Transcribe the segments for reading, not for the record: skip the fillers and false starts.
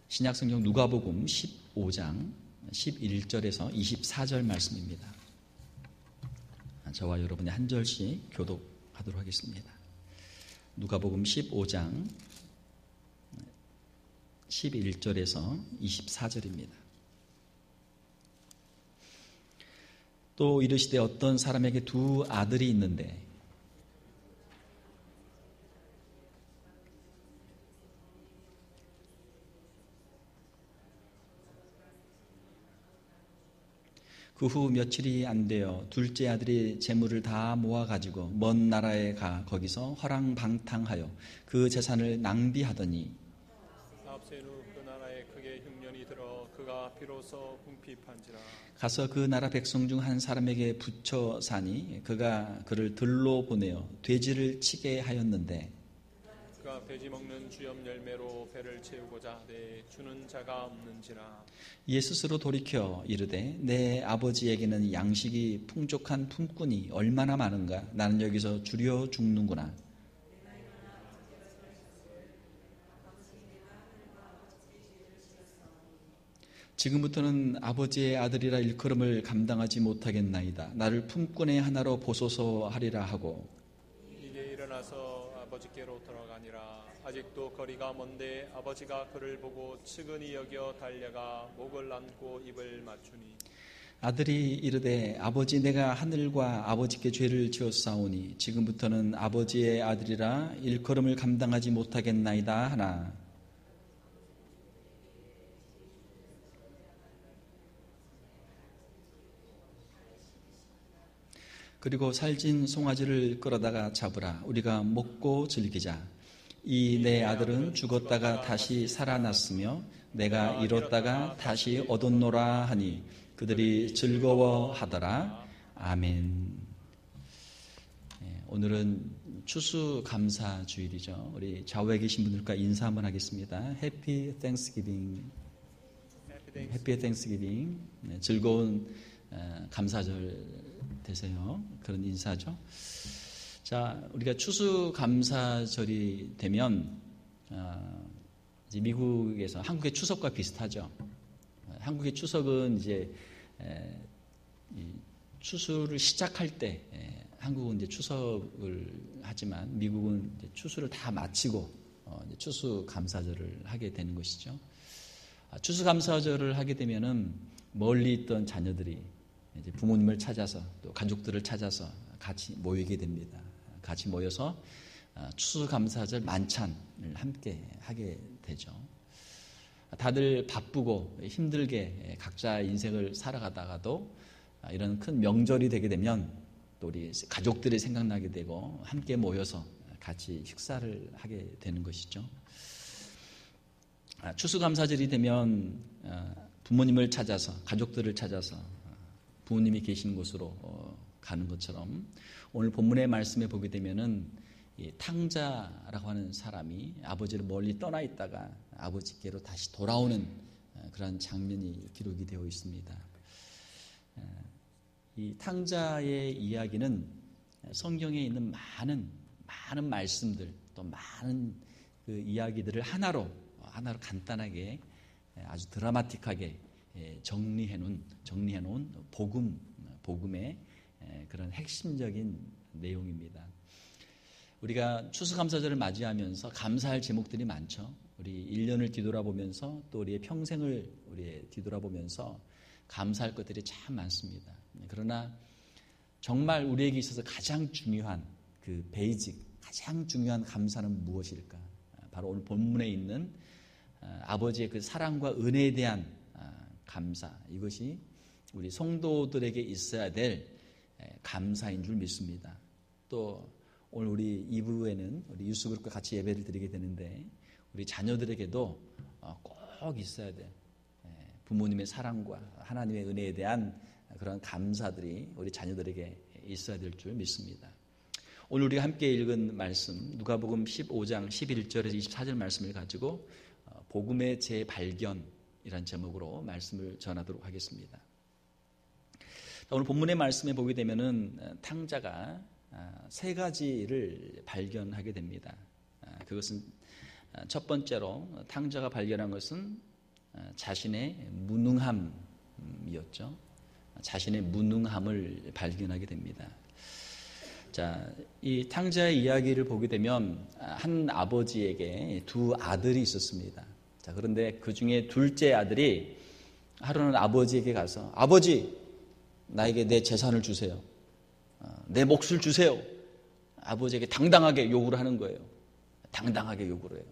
신약성경 누가복음 15장 11절에서 24절 말씀입니다. 저와 여러분이 한 절씩 교독하도록 하겠습니다. 누가복음 15장 11절에서 24절입니다. 또 이르시되 어떤 사람에게 두 아들이 있는데 그 후 며칠이 안 되어 둘째 아들이 재물을 다 모아가지고 먼 나라에 가 거기서 허랑방탕하여 그 재산을 낭비하더니 사업센 후 그 나라에 크게 흉년이 들어 그가 비로소 궁핍한지라. 가서 그 나라 백성 중 한 사람에게 붙여 사니 그가 그를 들로 보내어 돼지를 치게 하였는데 그가 돼지 먹는 주염 열매로 배를 채우고자 하되 주는 자가 없는지라. 이에 스스로 돌이켜 이르되 내 아버지에게는 양식이 풍족한 품꾼이 얼마나 많은가. 나는 여기서 주려 죽는구나. 지금부터는 아버지의 아들이라 일컬음을 감당하지 못하겠나이다. 나를 품꾼의 하나로 보소서 하리라 하고 이제 일어나서 아버지께로 돌아가니라. 아직도 거리가 먼데 아버지가 그를 보고 측은히 여겨 달려가 목을 안고 입을 맞추니 아들이 이르되 아버지 내가 하늘과 아버지께 죄를 지었사오니 지금부터는 아버지의 아들이라 일컬음을 감당하지 못하겠나이다 하나. 그리고 살찐 송아지를 끌어다가 잡으라. 우리가 먹고 즐기자. 이 내 아들은 죽었다가 다시 살아났으며 내가 잃었다가 다시 얻었노라 하니 그들이 즐거워하더라. 아멘. 오늘은 추수감사주일이죠. 우리 좌우에 계신 분들과 인사 한번 하겠습니다. 해피 땡스기빙. 해피 땡스기빙. 즐거운 감사절 되세요. 그런 인사죠. 자, 우리가 추수감사절이 되면 이제 미국에서 한국의 추석과 비슷하죠. 한국의 추석은 이제 추수를 시작할 때 한국은 이제 추석을 하지만 미국은 이제 추수를 다 마치고 이제 추수감사절을 하게 되는 것이죠. 추수감사절을 하게 되면은 멀리 있던 자녀들이 이제 부모님을 찾아서 또 가족들을 찾아서 같이 모이게 됩니다. 같이 모여서 추수감사절 만찬을 함께 하게 되죠. 다들 바쁘고 힘들게 각자 인생을 살아가다가도 이런 큰 명절이 되게 되면 또 우리 가족들이 생각나게 되고 함께 모여서 같이 식사를 하게 되는 것이죠. 추수감사절이 되면 부모님을 찾아서 가족들을 찾아서 부모님이 계신 곳으로 가는 것처럼 오늘 본문의 말씀에 보게 되면은 이 탕자라고 하는 사람이 아버지를 멀리 떠나 있다가 아버지께로 다시 돌아오는 그런 장면이 기록이 되어 있습니다. 이 탕자의 이야기는 성경에 있는 많은 말씀들 또 많은 그 이야기들을 하나로 간단하게 아주 드라마틱하게 정리해 놓은 복음의 그런 핵심적인 내용입니다. 우리가 추수감사절을 맞이하면서 감사할 제목들이 많죠. 우리 1년을 뒤돌아보면서 또 우리의 평생을 뒤돌아보면서 감사할 것들이 참 많습니다. 그러나 정말 우리에게 있어서 가장 중요한 그 베이직, 가장 중요한 감사는 무엇일까? 바로 오늘 본문에 있는 아버지의 그 사랑과 은혜에 대한 감사, 이것이 우리 성도들에게 있어야 될 감사인 줄 믿습니다. 또 오늘 우리 2부에는 우리 유스그룹과 같이 예배를 드리게 되는데 우리 자녀들에게도 꼭 있어야 될 부모님의 사랑과 하나님의 은혜에 대한 그런 감사들이 우리 자녀들에게 있어야 될 줄 믿습니다. 오늘 우리가 함께 읽은 말씀 누가복음 15장 11절에서 24절 말씀을 가지고 복음의 재발견이라는 제목으로 말씀을 전하도록 하겠습니다. 오늘 본문의 말씀에 보게 되면은 탕자가 세 가지를 발견하게 됩니다. 그것은 첫 번째로 탕자가 발견한 것은 자신의 무능함이었죠. 자신의 무능함을 발견하게 됩니다. 자, 이 탕자의 이야기를 보게 되면 한 아버지에게 두 아들이 있었습니다. 자, 그런데 그 중에 둘째 아들이 하루는 아버지에게 가서 아버지, 나에게 내 재산을 주세요. 내 몫을 주세요. 아버지에게 당당하게 요구를 하는 거예요. 당당하게 요구를 해요.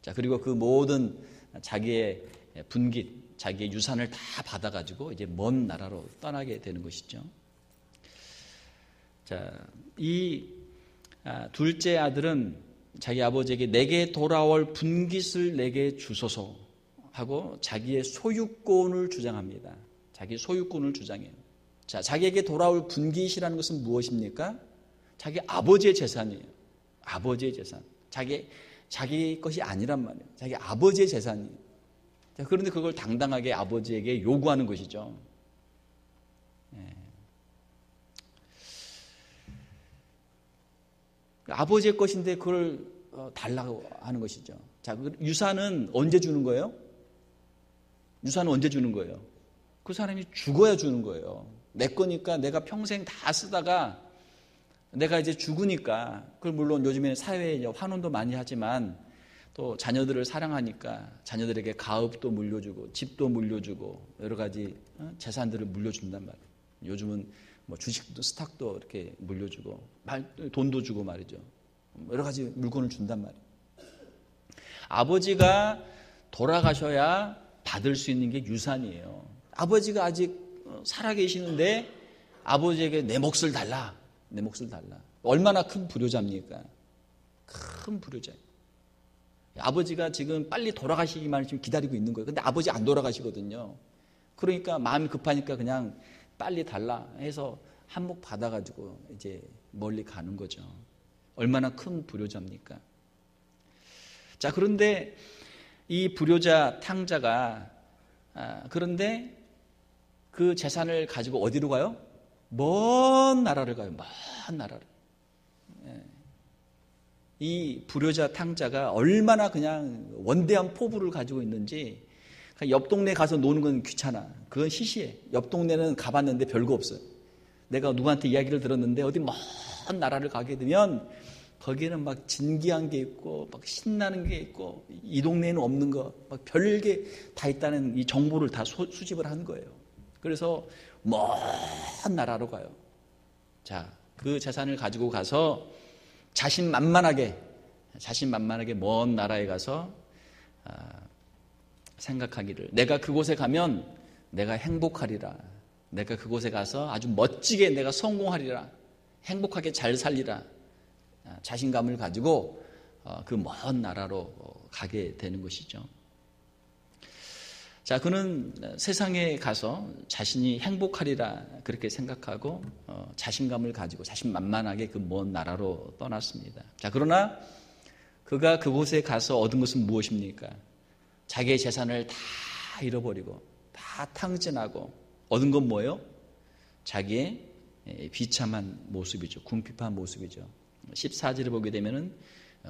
자, 그리고 그 모든 자기의 분깃, 자기의 유산을 다 받아가지고 이제 먼 나라로 떠나게 되는 것이죠. 자, 이 둘째 아들은 자기 아버지에게 내게 돌아올 분깃을 내게 주소서 하고 자기의 소유권을 주장합니다. 자기 소유권을 주장해요. 자, 자기에게 돌아올 분깃이라는 것은 무엇입니까? 자기 아버지의 재산이에요. 아버지의 재산. 자기 것이 아니란 말이에요. 자기 아버지의 재산이에요. 자, 그런데 그걸 당당하게 아버지에게 요구하는 것이죠. 아버지의 것인데 그걸 달라고 하는 것이죠. 자, 유산은 언제 주는 거예요? 유산은 언제 주는 거예요? 그 사람이 죽어야 주는 거예요. 내 거니까 내가 평생 다 쓰다가 내가 이제 죽으니까, 그걸 물론 요즘에는 사회에 환원도 많이 하지만 또 자녀들을 사랑하니까 자녀들에게 가업도 물려주고 집도 물려주고 여러 가지 재산들을 물려준단 말이에요. 요즘은 뭐 주식도 스탁도 이렇게 물려주고 돈도 주고 말이죠. 여러 가지 물건을 준단 말이에요. 아버지가 돌아가셔야 받을 수 있는 게 유산이에요. 아버지가 아직 살아계시는데 아버지에게 내 몫을 달라. 내 몫을 달라. 얼마나 큰 불효자입니까? 큰 불효자예요. 아버지가 지금 빨리 돌아가시기만 지금 기다리고 있는 거예요. 근데 아버지 안 돌아가시거든요. 그러니까 마음이 급하니까 그냥 빨리 달라 해서 한몫 받아가지고 이제 멀리 가는 거죠. 얼마나 큰 불효자입니까? 자, 그런데 이 불효자 탕자가 그런데 그 재산을 가지고 어디로 가요? 먼 나라를 가요. 먼 나라를. 이 불효자 탕자가 얼마나 그냥 원대한 포부를 가지고 있는지, 옆 동네 가서 노는 건 귀찮아. 그건 시시해. 옆 동네는 가봤는데 별거 없어요. 내가 누구한테 이야기를 들었는데 어디 먼 나라를 가게 되면 거기는 막 진기한 게 있고 막 신나는 게 있고 이 동네에는 없는 거 막 별게 다 있다는 이 정보를 다 수집을 한 거예요. 그래서 먼 나라로 가요. 자, 그 재산을 가지고 가서 자신만만하게 먼 나라에 가서 생각하기를, 내가 그곳에 가면 내가 행복하리라. 내가 그곳에 가서 아주 멋지게 내가 성공하리라. 행복하게 잘 살리라. 자신감을 가지고 그 먼 나라로 가게 되는 것이죠. 자, 그는 세상에 가서 자신이 행복하리라 그렇게 생각하고 자신감을 가지고 자신만만하게 그 먼 나라로 떠났습니다. 자, 그러나 그가 그곳에 가서 얻은 것은 무엇입니까? 자기의 재산을 다 잃어버리고 다 탕진하고 얻은 건 뭐예요? 자기의 비참한 모습이죠. 궁핍한 모습이죠. 14절을 보게 되면은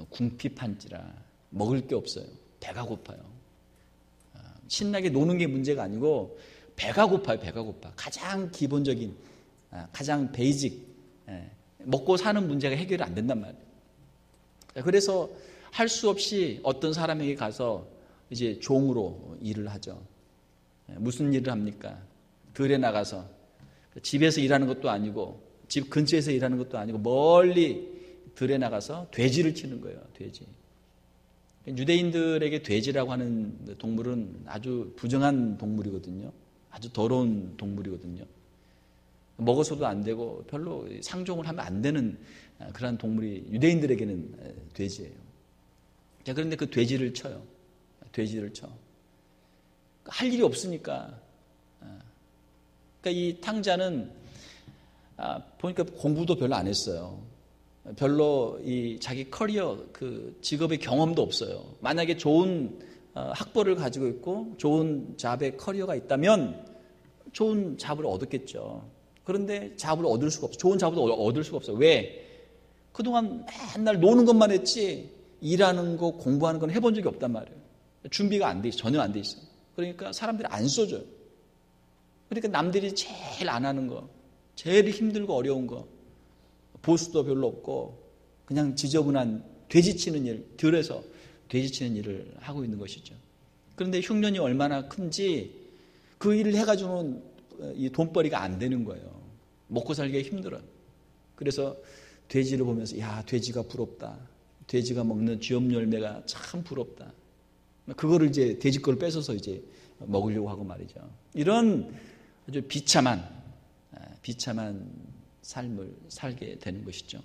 궁핍한지라, 먹을 게 없어요. 배가 고파요. 신나게 노는 게 문제가 아니고 배가 고파요. 배가 고파. 가장 기본적인, 가장 베이직, 먹고 사는 문제가 해결이 안 된단 말이에요. 그래서 할 수 없이 어떤 사람에게 가서 이제 종으로 일을 하죠. 무슨 일을 합니까? 들에 나가서 집에서 일하는 것도 아니고 집 근처에서 일하는 것도 아니고 멀리 들에 나가서 돼지를 치는 거예요. 돼지. 유대인들에게 돼지라고 하는 동물은 아주 부정한 동물이거든요. 아주 더러운 동물이거든요. 먹어서도 안 되고 별로 상종을 하면 안 되는 그런 동물이 유대인들에게는 돼지예요. 자, 그런데 그 돼지를 쳐요. 돼지를 쳐. 할 일이 없으니까. 그러니까 이 탕자는 보니까 공부도 별로 안 했어요. 별로 이 자기 커리어, 그 직업의 경험도 없어요. 만약에 좋은 학벌을 가지고 있고 좋은 잡의 커리어가 있다면 좋은 잡을 얻었겠죠. 그런데 잡을 얻을 수가 없어요. 좋은 잡을 얻을 수가 없어요. 왜? 그동안 맨날 노는 것만 했지 일하는 거, 공부하는 건 해본 적이 없단 말이에요. 준비가 안 돼 있어요. 전혀 안 돼 있어요. 그러니까 사람들이 안 써줘요. 그러니까 남들이 제일 안 하는 거, 제일 힘들고 어려운 거, 보수도 별로 없고 그냥 지저분한 돼지치는 일, 들에서 돼지치는 일을 하고 있는 것이죠. 그런데 흉년이 얼마나 큰지 그 일을 해가지고는 이 돈벌이가 안 되는 거예요. 먹고 살기가 힘들어요. 그래서 돼지를 보면서 야, 돼지가 부럽다. 돼지가 먹는 쥐엄 열매가 참 부럽다. 그거를 이제 돼지 거를 뺏어서 이제 먹으려고 하고 말이죠. 이런 아주 비참한 삶을 살게 되는 것이죠.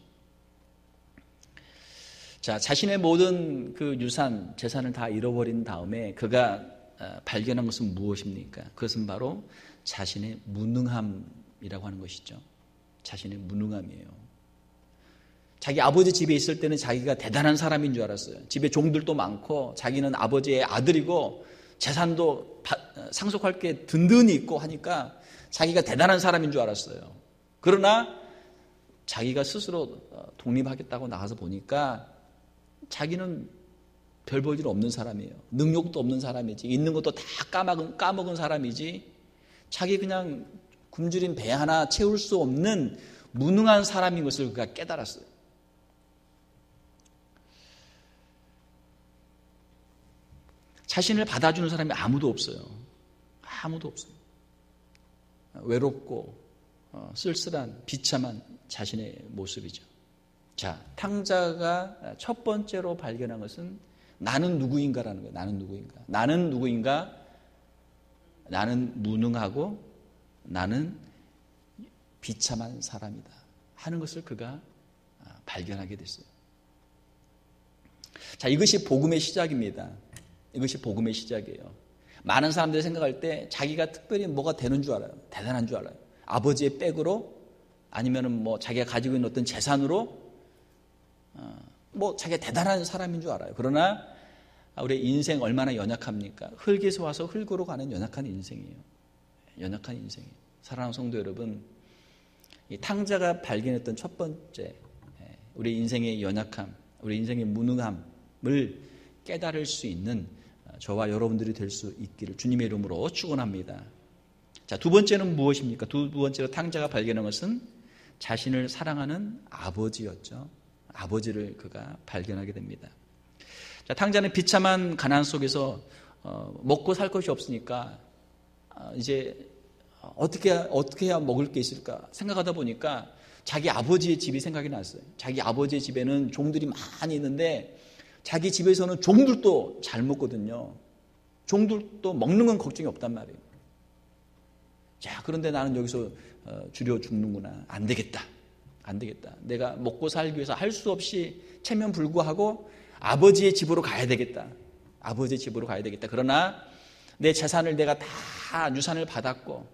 자, 자신의 모든 그 유산, 재산을 다 잃어버린 다음에 그가 발견한 것은 무엇입니까? 그것은 바로 자신의 무능함이라고 하는 것이죠. 자신의 무능함이에요. 자기 아버지 집에 있을 때는 자기가 대단한 사람인 줄 알았어요. 집에 종들도 많고 자기는 아버지의 아들이고 재산도 상속할 게 든든히 있고 하니까 자기가 대단한 사람인 줄 알았어요. 그러나 자기가 스스로 독립하겠다고 나가서 보니까 자기는 별 볼 일 없는 사람이에요. 능력도 없는 사람이지. 있는 것도 다 까먹은 사람이지. 자기 그냥 굶주린 배 하나 채울 수 없는 무능한 사람인 것을 그가 깨달았어요. 자신을 받아주는 사람이 아무도 없어요. 아무도 없어요. 외롭고 쓸쓸한 비참한 자신의 모습이죠. 자, 탕자가 첫 번째로 발견한 것은 나는 누구인가라는 거예요. 나는 누구인가? 나는 누구인가? 나는 무능하고 나는 비참한 사람이다 하는 것을 그가 발견하게 됐어요. 자, 이것이 복음의 시작입니다. 이것이 복음의 시작이에요. 많은 사람들이 생각할 때 자기가 특별히 뭐가 되는 줄 알아요. 대단한 줄 알아요. 아버지의 백으로 아니면은 뭐 자기가 가지고 있는 어떤 재산으로 뭐 자기가 대단한 사람인 줄 알아요. 그러나 우리 인생 얼마나 연약합니까? 흙에서 와서 흙으로 가는 연약한 인생이에요. 연약한 인생이에요. 사랑하는 성도 여러분, 이 탕자가 발견했던 첫 번째 우리 인생의 연약함, 우리 인생의 무능함을 깨달을 수 있는 저와 여러분들이 될 수 있기를 주님의 이름으로 축원합니다. 자, 두 번째는 무엇입니까? 두 번째로 탕자가 발견한 것은 자신을 사랑하는 아버지였죠. 아버지를 그가 발견하게 됩니다. 자, 탕자는 비참한 가난 속에서 먹고 살 것이 없으니까 이제 어떻게 해야 먹을 게 있을까 생각하다 보니까 자기 아버지의 집이 생각이 났어요. 자기 아버지의 집에는 종들이 많이 있는데 자기 집에서는 종들도 잘 먹거든요. 종들도 먹는 건 걱정이 없단 말이에요. 자, 그런데 나는 여기서 줄여 죽는구나. 안 되겠다. 내가 먹고 살기 위해서 할 수 없이 체면불구하고 아버지의 집으로 가야 되겠다. 그러나 내 재산을 내가 다 유산을 받았고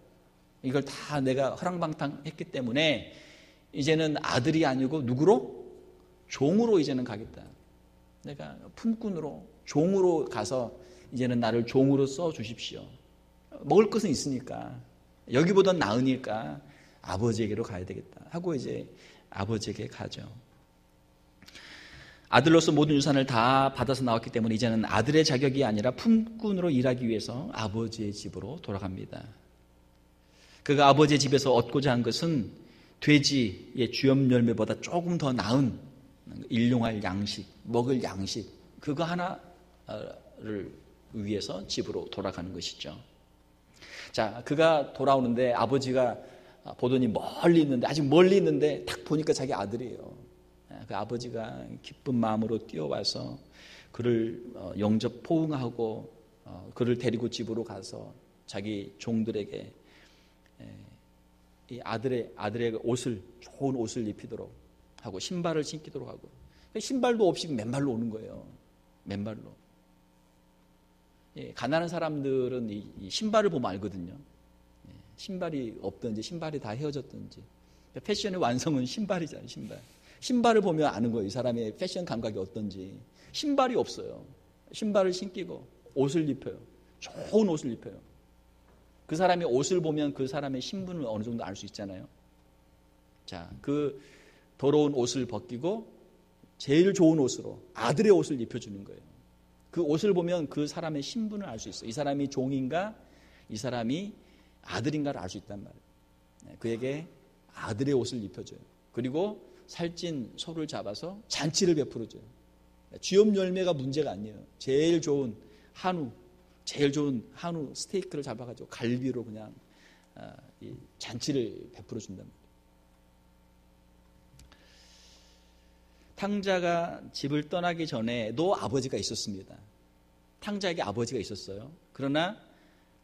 이걸 다 내가 허랑방탕했기 때문에 이제는 아들이 아니고 누구로? 종으로 이제는 가겠다. 내가 품꾼으로 종으로 가서 이제는 나를 종으로 써 주십시오. 먹을 것은 있으니까 여기보다 나으니까 아버지에게로 가야 되겠다 하고 이제 아버지에게 가죠. 아들로서 모든 유산을 다 받아서 나왔기 때문에 이제는 아들의 자격이 아니라 품꾼으로 일하기 위해서 아버지의 집으로 돌아갑니다. 그가 아버지의 집에서 얻고자 한 것은 돼지의 쥐엄 열매보다 조금 더 나은 일용할 양식, 먹을 양식 그거 하나를 위해서 집으로 돌아가는 것이죠. 자, 그가 돌아오는데 아버지가 보더니 멀리 있는데 아직 멀리 있는데 딱 보니까 자기 아들이에요. 그 아버지가 기쁜 마음으로 뛰어와서 그를 영접 포옹하고 그를 데리고 집으로 가서 자기 종들에게 이 아들의 옷을 좋은 옷을 입히도록 하고 신발을 신기도록 하고 신발도 없이 맨발로 오는 거예요. 맨발로. 가난한 사람들은 이 신발을 보면 알거든요. 신발이 없든지 신발이 다 헤어졌든지 패션의 완성은 신발이잖아요. 신발을 보면 아는 거예요. 이 사람의 패션 감각이 어떤지. 신발이 없어요. 신발을 신기고 옷을 입혀요. 좋은 옷을 입혀요. 그 사람의 옷을 보면 그 사람의 신분을 어느 정도 알 수 있잖아요. 자, 그 더러운 옷을 벗기고 제일 좋은 옷으로 아들의 옷을 입혀주는 거예요. 그 옷을 보면 그 사람의 신분을 알 수 있어요. 이 사람이 종인가, 이 사람이 아들인가를 알 수 있단 말이에요. 그에게 아들의 옷을 입혀줘요. 그리고 살찐 소를 잡아서 잔치를 베풀어줘요. 쥐염 열매가 문제가 아니에요. 제일 좋은 한우 스테이크를 잡아가지고 갈비로 그냥 이 잔치를 베풀어준단 말이에요. 탕자가 집을 떠나기 전에도 아버지가 있었습니다. 탕자에게 아버지가 있었어요. 그러나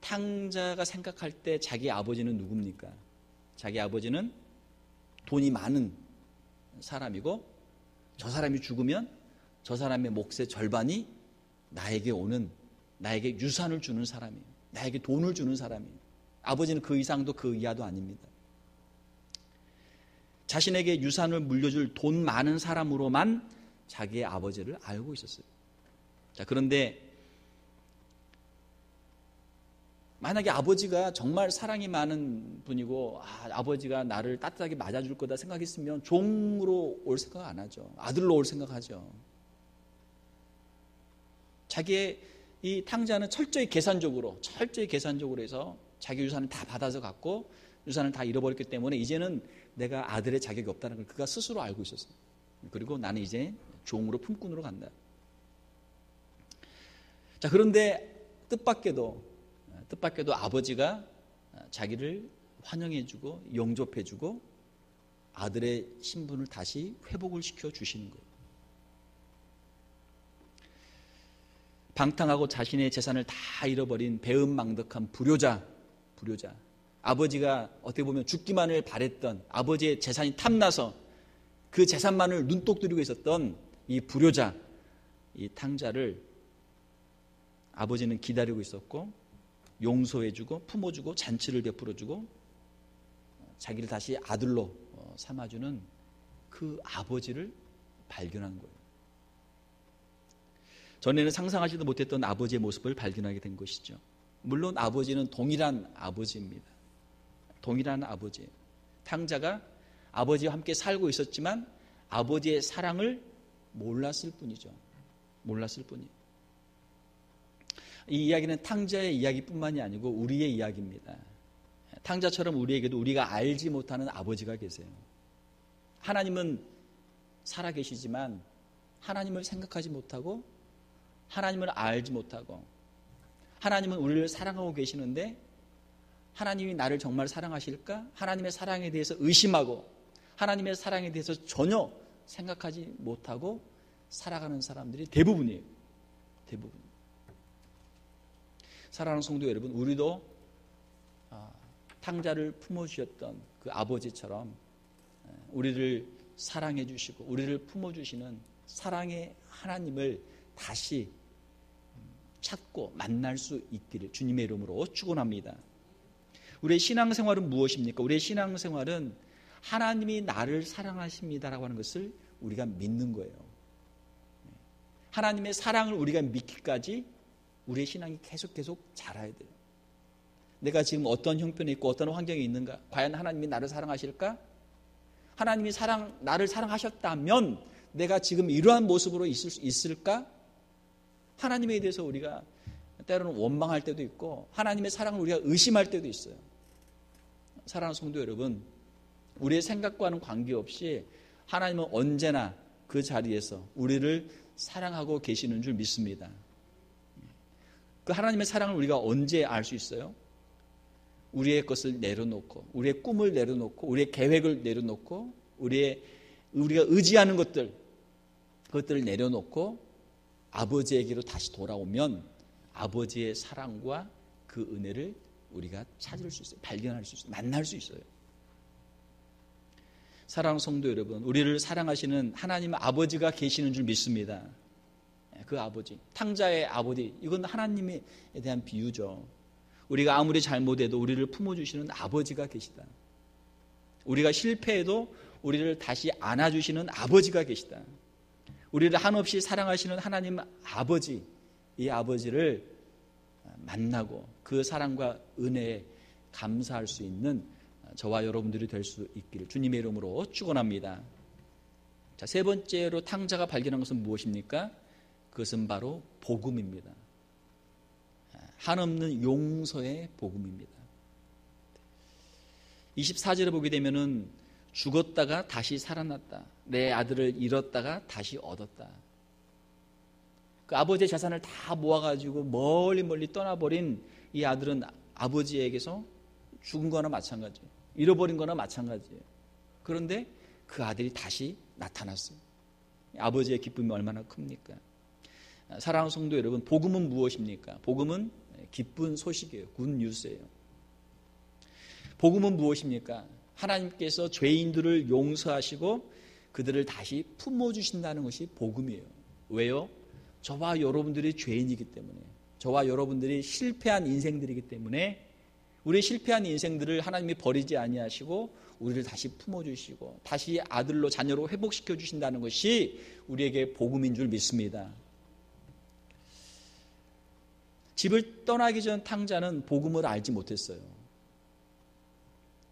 탕자가 생각할 때 자기 아버지는 누굽니까? 자기 아버지는 돈이 많은 사람이고, 저 사람이 죽으면 저 사람의 몫의 절반이 나에게 유산을 주는 사람이에요. 나에게 돈을 주는 사람이에요. 아버지는 그 이상도 그 이하도 아닙니다. 자신에게 유산을 물려줄 돈 많은 사람으로만 자기의 아버지를 알고 있었어요. 자, 그런데 만약에 아버지가 정말 사랑이 많은 분이고 아버지가 나를 따뜻하게 맞아줄 거다 생각했으면 종으로 올 생각 안 하죠. 아들로 올 생각하죠. 자기의 이 탕자는 철저히 계산적으로 해서 자기 유산을 다 받아서 갖고 유산을 다 잃어버렸기 때문에 이제는 내가 아들의 자격이 없다는 걸 그가 스스로 알고 있었어요. 그리고 나는 이제 종으로 품꾼으로 간다. 자, 그런데 뜻밖에도 아버지가 자기를 환영해주고 영접해주고 아들의 신분을 다시 회복을 시켜주시는 거예요. 방탕하고 자신의 재산을 다 잃어버린 배은망덕한 불효자. 아버지가 어떻게 보면 죽기만을 바랬던, 아버지의 재산이 탐나서 그 재산만을 눈독 들이고 있었던 이 불효자, 이 탕자를 아버지는 기다리고 있었고 용서해주고 품어주고 잔치를 베풀어주고 자기를 다시 아들로 삼아주는 그 아버지를 발견한 거예요. 전에는 상상하지도 못했던 아버지의 모습을 발견하게 된 것이죠. 물론 아버지는 동일한 아버지입니다. 동일한 아버지. 탕자가 아버지와 함께 살고 있었지만 아버지의 사랑을 몰랐을 뿐이죠. 몰랐을 뿐이에요. 이 이야기는 탕자의 이야기뿐만이 아니고 우리의 이야기입니다. 탕자처럼 우리에게도 우리가 알지 못하는 아버지가 계세요. 하나님은 살아계시지만 하나님을 생각하지 못하고 하나님을 알지 못하고 하나님은 우리를 사랑하고 계시는데 하나님이 나를 정말 사랑하실까? 하나님의 사랑에 대해서 의심하고 하나님의 사랑에 대해서 전혀 생각하지 못하고 살아가는 사람들이 대부분이에요. 대부분. 사랑하는 성도 여러분, 우리도 탕자를 품어주셨던 그 아버지처럼 우리를 사랑해 주시고 우리를 품어주시는 사랑의 하나님을 다시 찾고 만날 수 있기를 주님의 이름으로 축원합니다. 우리의 신앙생활은 무엇입니까? 우리의 신앙생활은 하나님이 나를 사랑하십니다라고 하는 것을 우리가 믿는 거예요. 하나님의 사랑을 우리가 믿기까지 우리의 신앙이 계속 자라야 돼요. 내가 지금 어떤 형편에 있고 어떤 환경에 있는가? 과연 하나님이 나를 사랑하실까? 하나님이 나를 사랑하셨다면 내가 지금 이러한 모습으로 있을 수 있을까? 하나님에 대해서 우리가 때로는 원망할 때도 있고 하나님의 사랑을 우리가 의심할 때도 있어요. 사랑하는 성도 여러분, 우리의 생각과는 관계없이 하나님은 언제나 그 자리에서 우리를 사랑하고 계시는 줄 믿습니다. 그 하나님의 사랑을 우리가 언제 알 수 있어요? 우리의 것을 내려놓고 우리의 꿈을 내려놓고 우리의 계획을 내려놓고 우리가 의지하는 그것들을 내려놓고 아버지에게로 다시 돌아오면 아버지의 사랑과 그 은혜를 우리가 찾을 수 있어요. 발견할 수 있어요. 만날 수 있어요. 사랑하는 성도 여러분, 우리를 사랑하시는 하나님 아버지가 계시는 줄 믿습니다. 그 아버지, 탕자의 아버지, 이건 하나님에 대한 비유죠. 우리가 아무리 잘못해도 우리를 품어주시는 아버지가 계시다. 우리가 실패해도 우리를 다시 안아주시는 아버지가 계시다. 우리를 한없이 사랑하시는 하나님 아버지, 이 아버지를 만나고 그 사랑과 은혜에 감사할 수 있는 저와 여러분들이 될 수 있기를 주님의 이름으로 축원합니다. 자, 세 번째로 탕자가 발견한 것은 무엇입니까? 그것은 바로 복음입니다. 한없는 용서의 복음입니다. 24절에 보게 되면은 죽었다가 다시 살아났다. 내 아들을 잃었다가 다시 얻었다. 그 아버지의 재산을 다 모아가지고 멀리 떠나버린 이 아들은 아버지에게서 죽은 거나 마찬가지예요. 잃어버린 거나 마찬가지예요. 그런데 그 아들이 다시 나타났어요. 아버지의 기쁨이 얼마나 큽니까? 사랑하는 성도 여러분, 복음은 무엇입니까? 복음은 기쁜 소식이에요. 굿뉴스예요. 복음은 무엇입니까? 하나님께서 죄인들을 용서하시고 그들을 다시 품어주신다는 것이 복음이에요. 왜요? 저와 여러분들이 죄인이기 때문에, 저와 여러분들이 실패한 인생들이기 때문에 우리의 실패한 인생들을 하나님이 버리지 아니하시고 우리를 다시 품어주시고 다시 아들로 자녀로 회복시켜 주신다는 것이 우리에게 복음인 줄 믿습니다. 집을 떠나기 전 탕자는 복음을 알지 못했어요.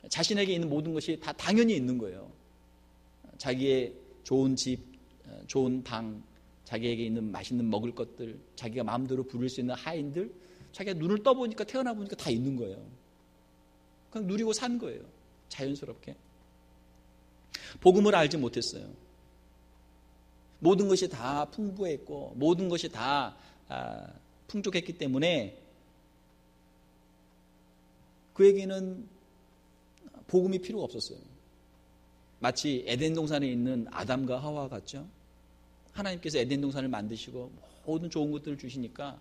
자신에게 있는 모든 것이 다 당연히 있는 거예요. 자기의 좋은 집, 좋은 방, 자기에게 있는 맛있는 먹을 것들, 자기가 마음대로 부릴 수 있는 하인들, 자기가 눈을 떠보니까 태어나 보니까 다 있는 거예요. 그냥 누리고 산 거예요. 자연스럽게. 복음을 알지 못했어요. 모든 것이 다 풍부했고 모든 것이 다 풍족했기 때문에 그에게는 복음이 필요가 없었어요. 마치 에덴 동산에 있는 아담과 하와 같죠. 하나님께서 에덴 동산을 만드시고 모든 좋은 것들을 주시니까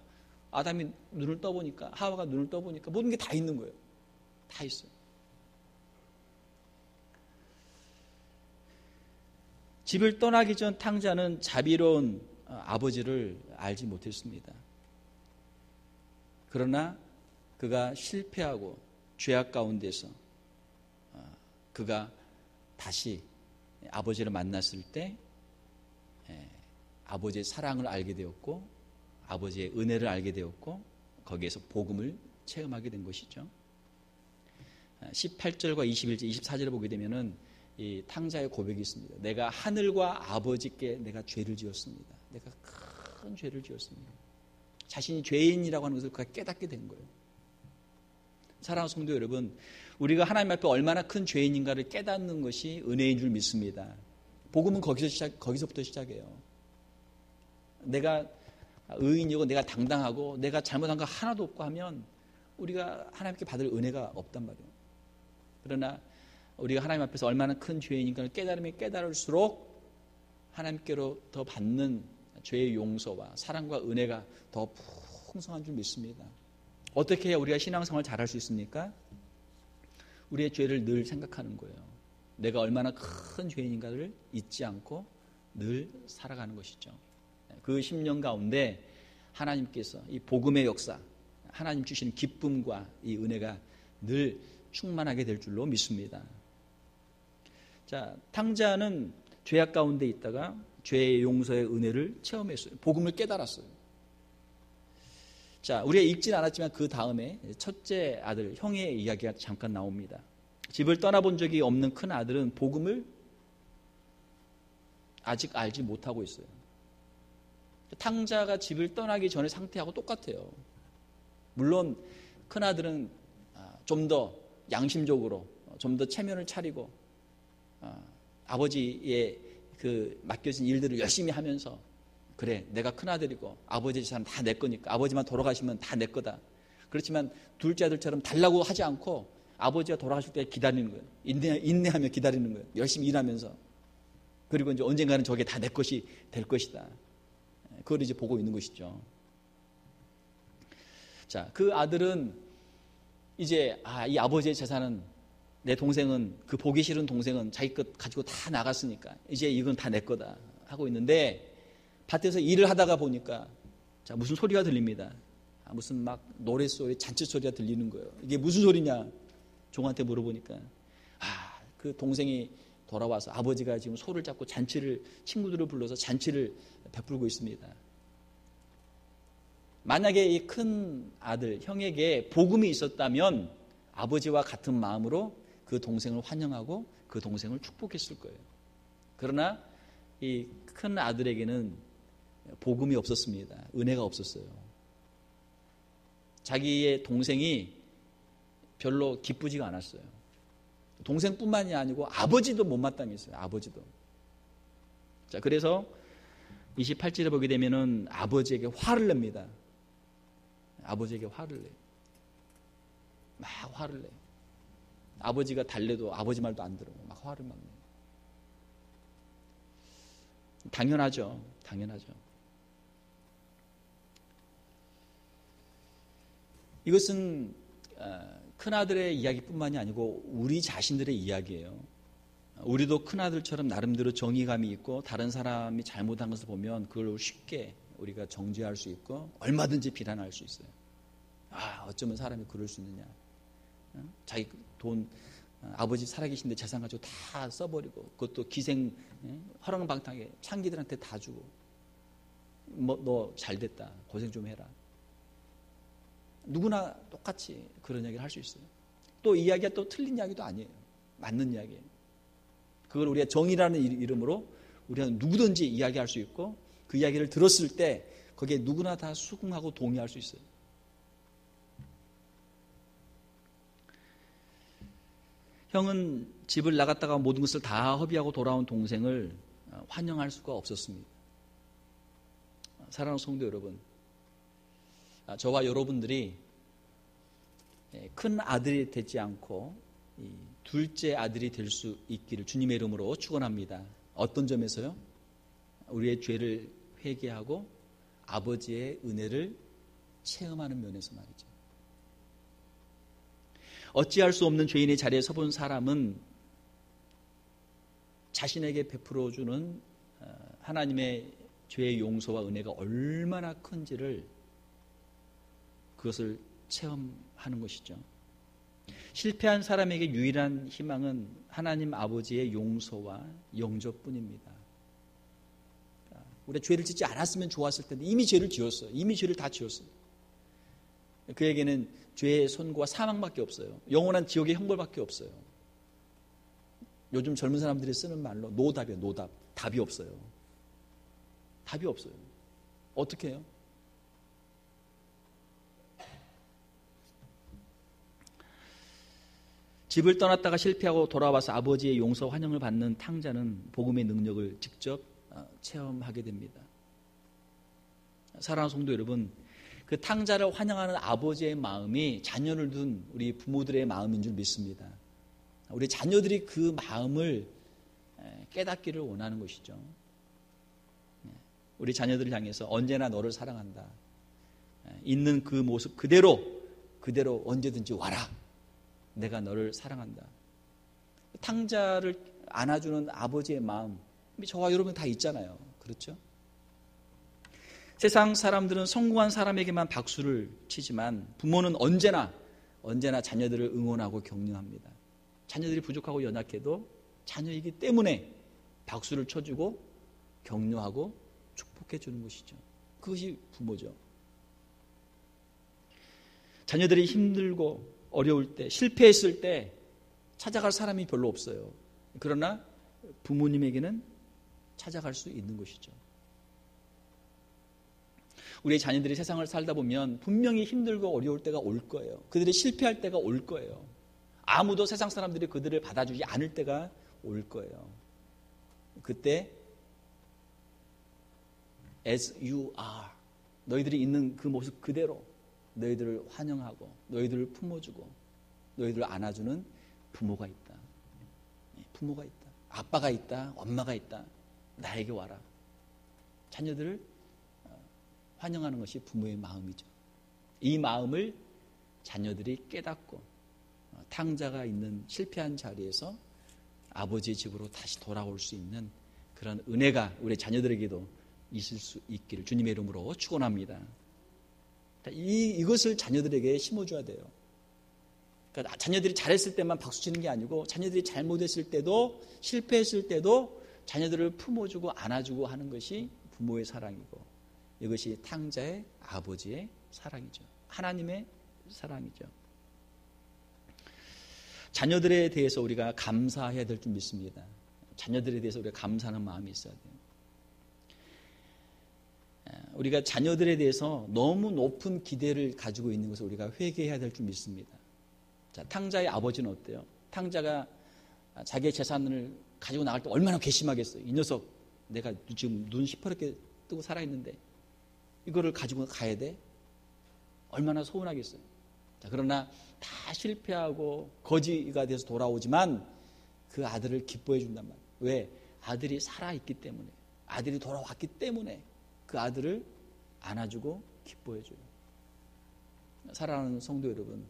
아담이 눈을 떠보니까, 하와가 눈을 떠보니까 모든 게 다 있는 거예요. 다 있어요. 집을 떠나기 전 탕자는 자비로운 아버지를 알지 못했습니다. 그러나 그가 실패하고 죄악 가운데서 그가 다시 아버지를 만났을 때 아버지의 사랑을 알게 되었고 아버지의 은혜를 알게 되었고 거기에서 복음을 체험하게 된 것이죠. 18절과 21절, 24절을 보게 되면은 이 탕자의 고백이 있습니다. 내가 하늘과 아버지께 내가 죄를 지었습니다. 내가 큰 죄를 지었습니다. 자신이 죄인이라고 하는 것을 그가 깨닫게 된 거예요. 사랑하는 성도 여러분, 우리가 하나님 앞에 얼마나 큰 죄인인가를 깨닫는 것이 은혜인 줄 믿습니다. 복음은 거기서부터 시작해요. 내가 의인이고 내가 당당하고 내가 잘못한 거 하나도 없고 하면 우리가 하나님께 받을 은혜가 없단 말이에요. 그러나 우리가 하나님 앞에서 얼마나 큰 죄인인가를 깨달으면 깨달을수록 하나님께로 더 받는 죄의 용서와 사랑과 은혜가 더 풍성한 줄 믿습니다. 어떻게 해야 우리가 신앙생활을 잘할 수 있습니까? 우리의 죄를 늘 생각하는 거예요. 내가 얼마나 큰 죄인인가를 잊지 않고 늘 살아가는 것이죠. 그 10년 가운데 하나님께서 이 복음의 역사, 하나님 주시는 기쁨과 이 은혜가 늘 충만하게 될 줄로 믿습니다. 자, 탕자는 죄악 가운데 있다가 죄의 용서의 은혜를 체험했어요. 복음을 깨달았어요. 자, 우리가 읽진 않았지만 그 다음에 첫째 아들, 형의 이야기가 잠깐 나옵니다. 집을 떠나본 적이 없는 큰 아들은 복음을 아직 알지 못하고 있어요. 탕자가 집을 떠나기 전의 상태하고 똑같아요. 물론 큰 아들은 좀 더 양심적으로 좀 더 체면을 차리고 아버지의 그 맡겨진 일들을 열심히 하면서 그래, 내가 큰아들이고 아버지 재산은 다 내 거니까 아버지만 돌아가시면 다 내 거다. 그렇지만 둘째 아들처럼 달라고 하지 않고 아버지가 돌아가실 때 기다리는 거예요. 인내하며 기다리는 거예요. 열심히 일하면서. 그리고 이제 언젠가는 저게 다 내 것이 될 것이다. 그걸 이제 보고 있는 것이죠. 자, 그 아들은 이제 이 아버지의 재산은 내 동생은, 그 보기 싫은 동생은 자기 것 가지고 다 나갔으니까 이제 이건 다 내 거다 하고 있는데 밭에서 일을 하다가 보니까 자, 무슨 소리가 들립니다. 무슨 막 노랫소리, 잔치소리가 들리는 거예요. 이게 무슨 소리냐? 종한테 물어보니까 그 동생이 돌아와서 아버지가 지금 소를 잡고 잔치를, 친구들을 불러서 잔치를 베풀고 있습니다. 만약에 이 큰 아들, 형에게 복음이 있었다면 아버지와 같은 마음으로 그 동생을 환영하고 그 동생을 축복했을 거예요. 그러나 이 큰 아들에게는 복음이 없었습니다. 은혜가 없었어요. 자기의 동생이 별로 기쁘지가 않았어요. 동생뿐만이 아니고 아버지도 못마땅했어요. 아버지도. 자, 그래서 28절에 보게 되면은 아버지에게 화를 냅니다. 아버지에게 화를 내요. 막 화를 내요. 아버지가 달래도 아버지 말도 안 들어. 막 화를 막 내요. 당연하죠. 당연하죠. 이것은 큰아들의 이야기뿐만이 아니고 우리 자신들의 이야기예요. 우리도 큰아들처럼 나름대로 정의감이 있고 다른 사람이 잘못한 것을 보면 그걸 쉽게 우리가 정죄할 수 있고 얼마든지 비난할 수 있어요. 어쩌면 사람이 그럴 수 있느냐. 자기 돈 아버지 살아계신데 재산 가지고 다 써버리고 그것도 기생 허랑방탕하게 창기들한테 다 주고 너 잘됐다 고생 좀 해라. 누구나 똑같이 그런 이야기를 할 수 있어요. 또 이야기가 또 틀린 이야기도 아니에요. 맞는 이야기예요. 그걸 우리가 정의라는 이름으로 우리가 누구든지 이야기할 수 있고 그 이야기를 들었을 때 거기에 누구나 다 수긍하고 동의할 수 있어요. 형은 집을 나갔다가 모든 것을 다 허비하고 돌아온 동생을 환영할 수가 없었습니다. 사랑하는 성도 여러분, 저와 여러분들이 큰 아들이 되지 않고 둘째 아들이 될 수 있기를 주님의 이름으로 축원합니다. 어떤 점에서요? 우리의 죄를 회개하고 아버지의 은혜를 체험하는 면에서 말이죠. 어찌할 수 없는 죄인의 자리에 서본 사람은 자신에게 베풀어주는 하나님의 죄의 용서와 은혜가 얼마나 큰지를 그것을 체험하는 것이죠. 실패한 사람에게 유일한 희망은 하나님 아버지의 용서와 영접뿐입니다. 우리가 죄를 짓지 않았으면 좋았을 텐데 이미 죄를 지었어요. 이미 죄를 다 지었어요. 그에게는 죄의 선고와 사망밖에 없어요. 영원한 지옥의 형벌밖에 없어요. 요즘 젊은 사람들이 쓰는 말로 노답이에요. 노답. 답이 없어요. 답이 없어요. 어떻게 해요? 집을 떠났다가 실패하고 돌아와서 아버지의 용서 환영을 받는 탕자는 복음의 능력을 직접 체험하게 됩니다. 사랑하는 성도 여러분, 그 탕자를 환영하는 아버지의 마음이 자녀를 둔 우리 부모들의 마음인 줄 믿습니다. 우리 자녀들이 그 마음을 깨닫기를 원하는 것이죠. 우리 자녀들을 향해서 언제나 너를 사랑한다. 있는 그 모습 그대로 언제든지 와라. 내가 너를 사랑한다. 탕자를 안아주는 아버지의 마음, 저와 여러분 다 있잖아요. 그렇죠? 세상 사람들은 성공한 사람에게만 박수를 치지만 부모는 언제나 자녀들을 응원하고 격려합니다. 자녀들이 부족하고 연약해도 자녀이기 때문에 박수를 쳐주고 격려하고 축복해 주는 것이죠. 그것이 부모죠. 자녀들이 힘들고 어려울 때, 실패했을 때 찾아갈 사람이 별로 없어요. 그러나 부모님에게는 찾아갈 수 있는 것이죠. 우리의 자녀들이 세상을 살다 보면 분명히 힘들고 어려울 때가 올 거예요. 그들이 실패할 때가 올 거예요. 아무도 세상 사람들이 그들을 받아주지 않을 때가 올 거예요. 그때 as you are, 너희들이 있는 그 모습 그대로 너희들을 환영하고 너희들을 품어주고 너희들을 안아주는 부모가 있다. 부모가 있다. 아빠가 있다. 엄마가 있다. 나에게 와라. 자녀들을 환영하는 것이 부모의 마음이죠. 이 마음을 자녀들이 깨닫고 탕자가 있는 실패한 자리에서 아버지의 집으로 다시 돌아올 수 있는 그런 은혜가 우리 자녀들에게도 있을 수 있기를 주님의 이름으로 축원합니다. 이것을 자녀들에게 심어줘야 돼요. 그러니까 자녀들이 잘했을 때만 박수치는 게 아니고 자녀들이 잘못했을 때도 실패했을 때도 자녀들을 품어주고 안아주고 하는 것이 부모의 사랑이고 이것이 탕자의 아버지의 사랑이죠. 하나님의 사랑이죠. 자녀들에 대해서 우리가 감사해야 될 줄 믿습니다. 자녀들에 대해서 우리가 감사하는 마음이 있어야 돼요. 우리가 자녀들에 대해서 너무 높은 기대를 가지고 있는 것을 우리가 회개해야 될 줄 믿습니다. 자, 탕자의 아버지는 어때요? 탕자가 자기의 재산을 가지고 나갈 때 얼마나 괘씸하겠어요. 이 녀석 내가 지금 눈 시퍼렇게 뜨고 살아있는데 이거를 가지고 가야 돼? 얼마나 서운하겠어요. 자, 그러나 다 실패하고 거지가 돼서 돌아오지만 그 아들을 기뻐해 준단 말이에요. 왜? 아들이 살아있기 때문에, 아들이 돌아왔기 때문에 그 아들을 안아주고 기뻐해 줘요. 사랑하는 성도 여러분,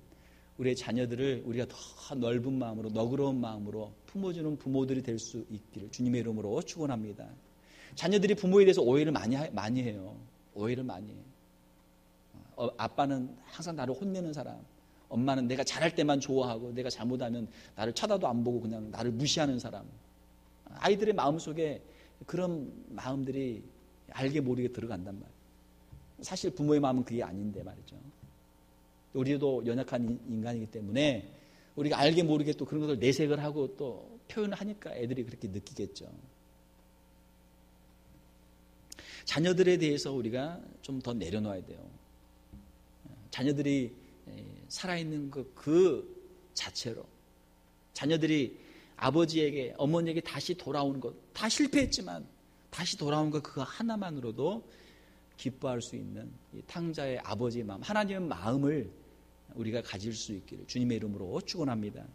우리의 자녀들을 우리가 더 넓은 마음으로, 너그러운 마음으로 품어주는 부모들이 될 수 있기를 주님의 이름으로 축원합니다. 자녀들이 부모에 대해서 오해를 많이 해요. 오해를 많이 해요. 아빠는 항상 나를 혼내는 사람, 엄마는 내가 잘할 때만 좋아하고 내가 잘못하면 나를 쳐다도 안 보고 그냥 나를 무시하는 사람. 아이들의 마음속에 그런 마음들이 알게 모르게 들어간단 말이에요. 사실 부모의 마음은 그게 아닌데 말이죠. 우리도 연약한 인간이기 때문에 우리가 알게 모르게 또 그런 것을 내색을 하고 또 표현을 하니까 애들이 그렇게 느끼겠죠. 자녀들에 대해서 우리가 좀 더 내려놓아야 돼요. 자녀들이 살아있는 그 자체로 자녀들이 아버지에게 어머니에게 다시 돌아오는 것, 다 실패했지만 다시 돌아오는 것 그거 하나만으로도 기뻐할 수 있는 이 탕자의 아버지의 마음, 하나님의 마음을 우리가 가질 수 있기를 주님의 이름으로 축원합니다.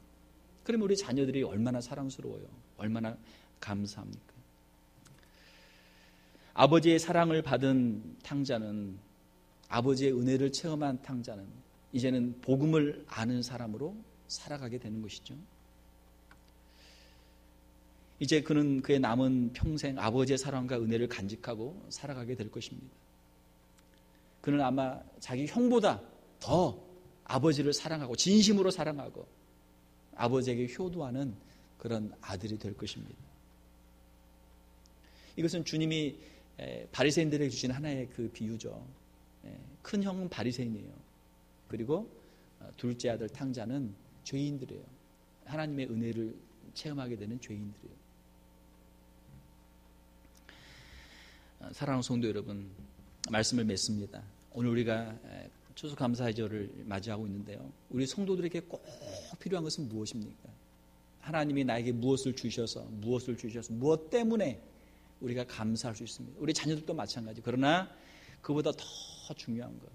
그러면 우리 자녀들이 얼마나 사랑스러워요. 얼마나 감사합니까? 아버지의 사랑을 받은 탕자는, 아버지의 은혜를 체험한 탕자는 이제는 복음을 아는 사람으로 살아가게 되는 것이죠. 이제 그는 그의 남은 평생 아버지의 사랑과 은혜를 간직하고 살아가게 될 것입니다. 그는 아마 자기 형보다 더 아버지를 사랑하고 진심으로 사랑하고 아버지에게 효도하는 그런 아들이 될 것입니다. 이것은 주님이 바리새인들에게 주신 하나의 그 비유죠. 큰 형은 바리새인이에요. 그리고 둘째 아들 탕자는 죄인들이에요. 하나님의 은혜를 체험하게 되는 죄인들이에요. 사랑하는 성도 여러분, 말씀을 맺습니다. 오늘 우리가 추수감사절을 맞이하고 있는데요. 우리 성도들에게 꼭 필요한 것은 무엇입니까? 하나님이 나에게 무엇을 주셔서 무엇 때문에 우리가 감사할 수 있습니다. 우리 자녀들도 마찬가지. 그러나 그보다 더 중요한 것,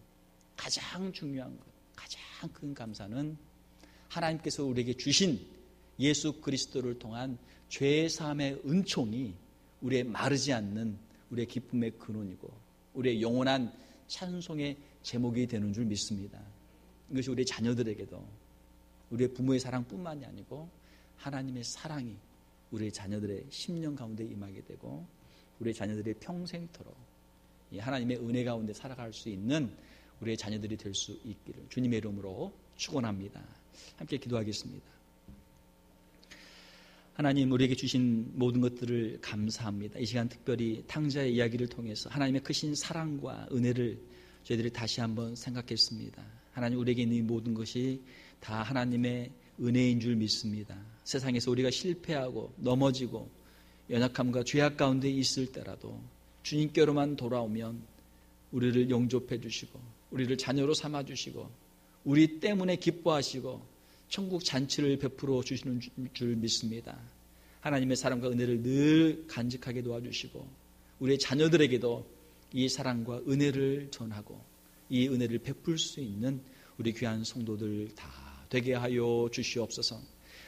가장 중요한 것, 가장 큰 감사는 하나님께서 우리에게 주신 예수 그리스도를 통한 죄사함의 은총이 우리의 마르지 않는 우리의 기쁨의 근원이고 우리의 영원한 찬송의 제목이 되는 줄 믿습니다. 이것이 우리 자녀들에게도 우리의 부모의 사랑뿐만이 아니고 하나님의 사랑이 우리 자녀들의 심령 가운데 임하게 되고 우리 자녀들의 평생토록 이 하나님의 은혜 가운데 살아갈 수 있는 우리의 자녀들이 될 수 있기를 주님의 이름으로 축원합니다. 함께 기도하겠습니다. 하나님, 우리에게 주신 모든 것들을 감사합니다. 이 시간 특별히 탕자의 이야기를 통해서 하나님의 크신 사랑과 은혜를 저희들이 다시 한번 생각했습니다. 하나님, 우리에게 있는 이 모든 것이 다 하나님의 은혜인 줄 믿습니다. 세상에서 우리가 실패하고 넘어지고 연약함과 죄악 가운데 있을 때라도 주님께로만 돌아오면 우리를 영접해 주시고 우리를 자녀로 삼아 주시고 우리 때문에 기뻐하시고 천국 잔치를 베풀어 주시는 줄 믿습니다. 하나님의 사랑과 은혜를 늘 간직하게 도와주시고 우리의 자녀들에게도 이 사랑과 은혜를 전하고 이 은혜를 베풀 수 있는 우리 귀한 성도들 다 되게 하여 주시옵소서.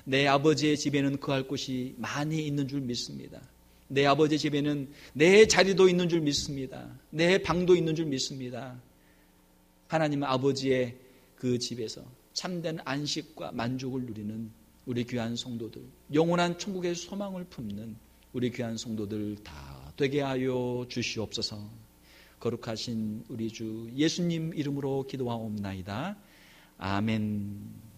내 아버지의 집에는 거할 곳이 많이 있는 줄 믿습니다. 내 아버지의 집에는 내 자리도 있는 줄 믿습니다. 내 방도 있는 줄 믿습니다. 하나님 아버지의 그 집에서 참된 안식과 만족을 누리는 우리 귀한 성도들, 영원한 천국의 소망을 품는 우리 귀한 성도들 다 되게 하여 주시옵소서. 거룩하신 우리 주 예수님 이름으로 기도하옵나이다. 아멘.